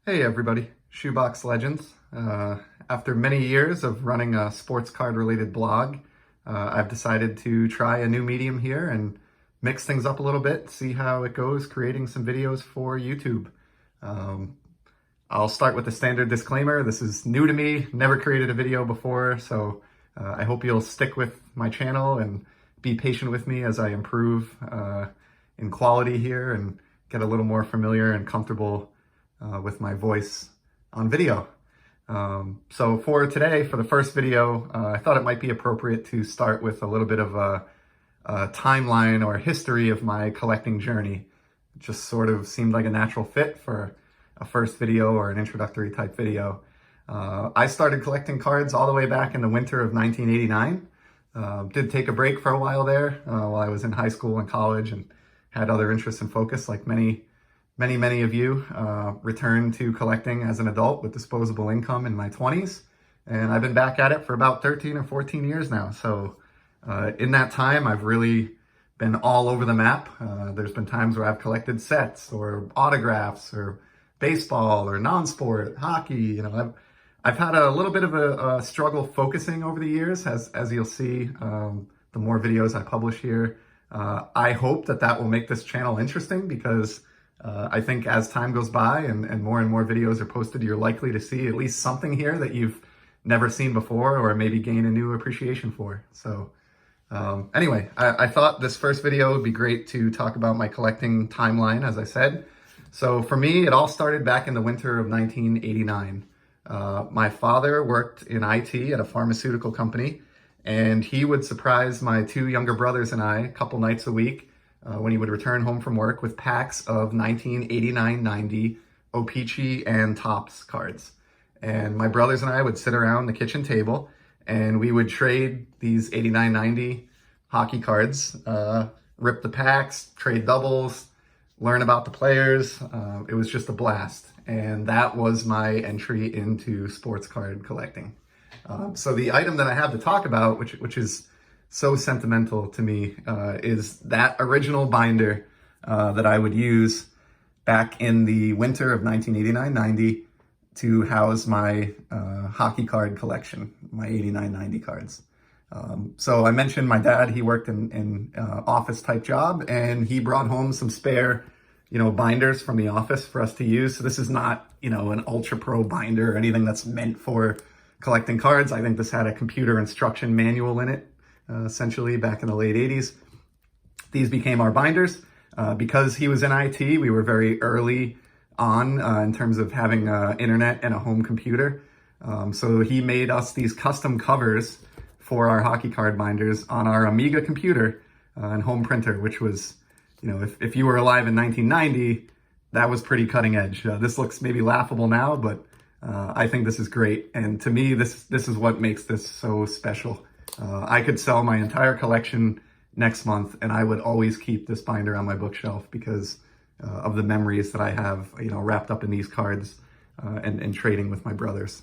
Hey everybody, Shoebox Legends. After many years of running a sports card related blog, I've decided to try a new medium here and mix things up a little bit, see how it goes creating some videos for YouTube. Um, I'll start with the standard disclaimer. This is new to me, never created a video before, so I hope you'll stick with my channel and be patient with me as I improve in quality here and get a little more familiar and comfortable with my voice on video. So for today, for the first video, I thought it might be appropriate to start with a little bit of a timeline or history of my collecting journey. It just sort of seemed like a natural fit for a first video or an introductory type video. I started collecting cards all the way back in the winter of 1989. Did take a break for a while there while I was in high school and college and had other interests and focus like many of you. Returned to collecting as an adult with disposable income in my 20s. And I've been back at it for about 13 or 14 years now. So in that time, I've really been all over the map. There's been times where I've collected sets or autographs or baseball or non-sport, hockey. You know, I've had a little bit of a struggle focusing over the years, as you'll see the more videos I publish here. I hope that will make this channel interesting because I think as time goes by and more videos are posted, you're likely to see at least something here that you've never seen before or maybe gain a new appreciation for. So anyway, I thought this first video would be great to talk about my collecting timeline, as I said. So for me, it all started back in the winter of 1989. My father worked in IT at a pharmaceutical company, and he would surprise my two younger brothers and I a couple nights a week when he would return home from work with packs of 1989-90 O-Pee-Chee and Topps cards. And my brothers and I would sit around the kitchen table and we would trade these 89-90 hockey cards, rip the packs, trade doubles, learn about the players. It was just a blast. And that was my entry into sports card collecting. So the item that I have to talk about, which is so sentimental to me, is that original binder that I would use back in the winter of 1989-90 to house my hockey card collection, my 89-90 cards. So I mentioned my dad, he worked in office type job, and he brought home some spare, binders from the office for us to use. So this is not, an ultra pro binder or anything that's meant for collecting cards. I think this had a computer instruction manual in it. Essentially back in the late 80s. These became our binders. Because he was in IT, we were very early on in terms of having internet and a home computer. So he made us these custom covers for our hockey card binders on our Amiga computer and home printer, which was, if you were alive in 1990, that was pretty cutting edge. This looks maybe laughable now, but I think this is great. And to me, this is what makes this so special. I could sell my entire collection next month and I would always keep this binder on my bookshelf because of the memories that I have, wrapped up in these cards and trading with my brothers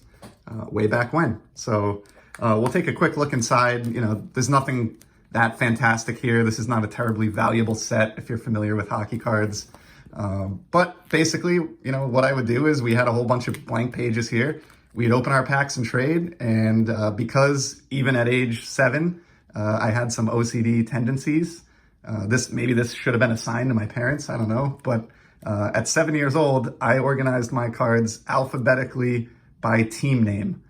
way back when. So we'll take a quick look inside. There's nothing that fantastic here. This is not a terribly valuable set if you're familiar with hockey cards. But basically, what I would do is we had a whole bunch of blank pages here. We'd open our packs and trade, and because even at age 7, I had some OCD tendencies. Maybe this should have been a sign to my parents, I don't know. But at 7 years old, I organized my cards alphabetically by team name.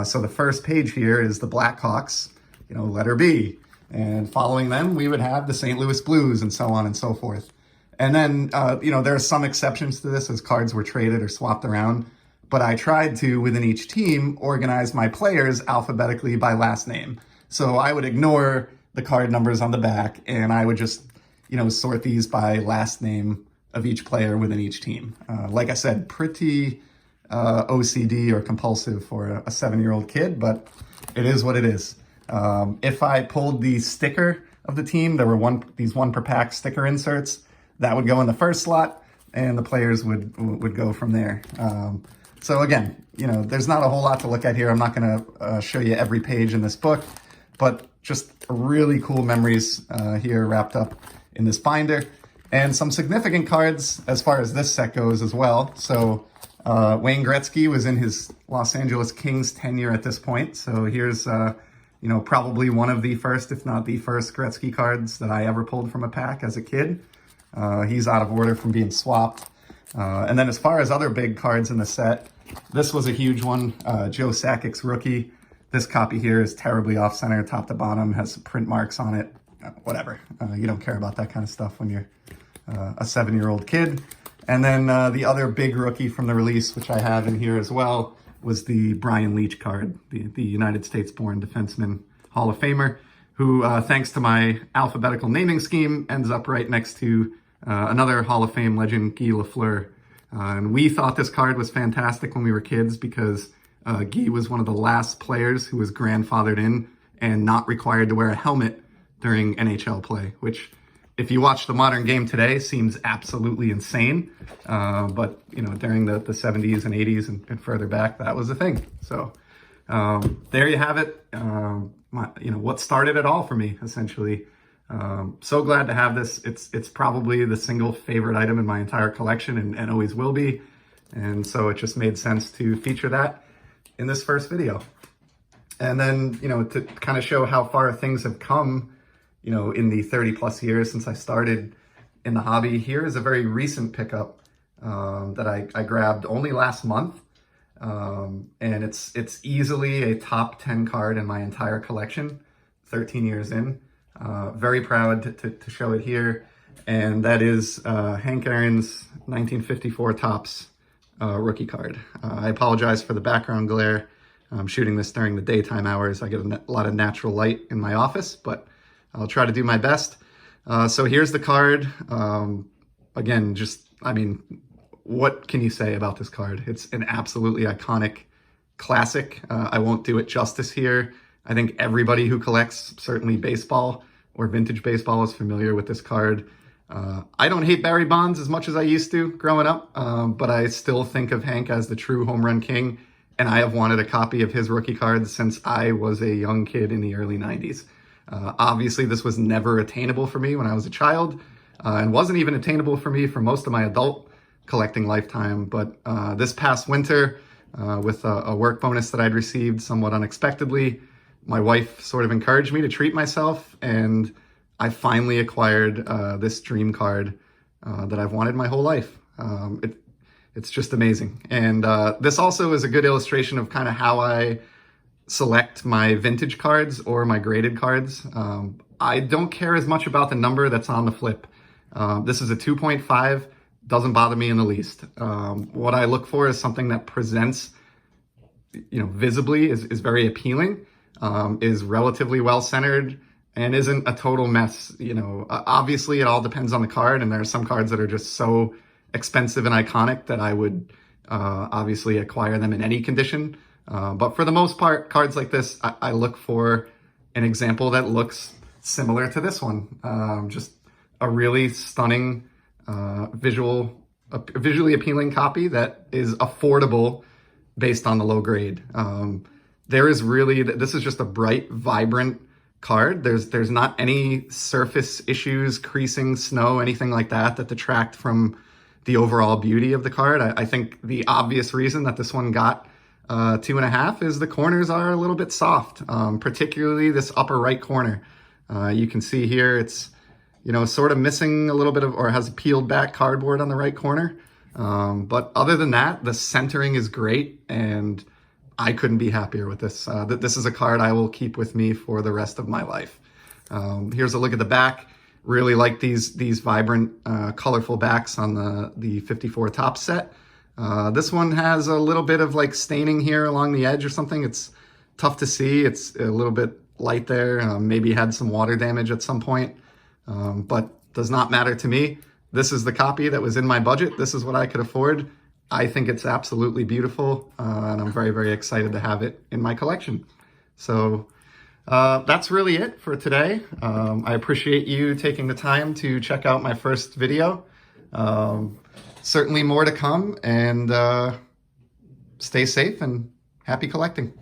So the first page here is the Blackhawks, letter B. And following them, we would have the St. Louis Blues and so on and so forth. And then, there are some exceptions to this as cards were traded or swapped around. But I tried to, within each team, organize my players alphabetically by last name. So I would ignore the card numbers on the back, and I would just, sort these by last name of each player within each team. Like I said, pretty OCD or compulsive for a 7-year-old kid, but it is what it is. If I pulled the sticker of the team, there were these one per pack sticker inserts, that would go in the first slot, and the players would go from there. So again, there's not a whole lot to look at here. I'm not going to show you every page in this book, but just really cool memories here wrapped up in this binder, and some significant cards as far as this set goes as well. So Wayne Gretzky was in his Los Angeles Kings tenure at this point. So here's, probably one of the first, if not the first Gretzky cards that I ever pulled from a pack as a kid. He's out of order from being swapped. And then as far as other big cards in the set, this was a huge one, Joe Sakic's rookie. This copy here is terribly off-center, top to bottom, has some print marks on it. Whatever. You don't care about that kind of stuff when you're a 7-year-old kid. And then the other big rookie from the release, which I have in here as well, was the Brian Leach card, the United States-born defenseman, Hall of Famer, who, thanks to my alphabetical naming scheme, ends up right next to another Hall of Fame legend, Guy Lafleur. And we thought this card was fantastic when we were kids because Guy was one of the last players who was grandfathered in and not required to wear a helmet during NHL play, which, if you watch the modern game today, seems absolutely insane. But, during the 70s and 80s and further back, that was a thing. So there you have it. What started it all for me, essentially. So glad to have this. It's probably the single favorite item in my entire collection and always will be. And so it just made sense to feature that in this first video. And then, to kind of show how far things have come, in the 30 plus years since I started in the hobby, here is a very recent pickup that I grabbed only last month. And it's easily a top 10 card in my entire collection, 13 years in. Very proud to show it here. And that is Hank Aaron's 1954 Topps rookie card. I apologize for the background glare. I'm shooting this during the daytime hours. I get a lot of natural light in my office, but I'll try to do my best. So here's the card. Again, what can you say about this card? It's an absolutely iconic classic. I won't do it justice here. I think everybody who collects, certainly baseball or vintage baseball, is familiar with this card. I don't hate Barry Bonds as much as I used to growing up, but I still think of Hank as the true home run king, and I have wanted a copy of his rookie card since I was a young kid in the early 90s. Obviously, this was never attainable for me when I was a child, and wasn't even attainable for me for most of my adult collecting lifetime. But this past winter, with a work bonus that I'd received somewhat unexpectedly, my wife sort of encouraged me to treat myself, and I finally acquired this dream card that I've wanted my whole life. It's just amazing. And this also is a good illustration of kind of how I select my vintage cards or my graded cards. I don't care as much about the number that's on the flip. This is a 2.5, doesn't bother me in the least. What I look for is something that presents, visibly is very appealing, is relatively well-centered, and isn't a total mess. Obviously it all depends on the card, and there are some cards that are just so expensive and iconic that I would obviously acquire them in any condition. But for the most part, cards like this, I look for an example that looks similar to this one. Just a really stunning, visually appealing copy that is affordable based on the low grade. This is just a bright, vibrant card. There's not any surface issues, creasing, snow, anything like that detract from the overall beauty of the card. I think the obvious reason that this one got 2.5 is the corners are a little bit soft, particularly this upper right corner. You can see here it's, sort of missing a little bit of, or has peeled back cardboard on the right corner. But other than that, the centering is great, and I couldn't be happier with this. This is a card I will keep with me for the rest of my life. Here's a look at the back. Really like these vibrant, colorful backs on the 54 Topps set. This one has a little bit of like staining here along the edge or something. It's tough to see. It's a little bit light there. Maybe had some water damage at some point, but does not matter to me. This is the copy that was in my budget. This is what I could afford. I think it's absolutely beautiful, and I'm very, very excited to have it in my collection. So that's really it for today. I appreciate you taking the time to check out my first video. Certainly more to come, and stay safe and happy collecting.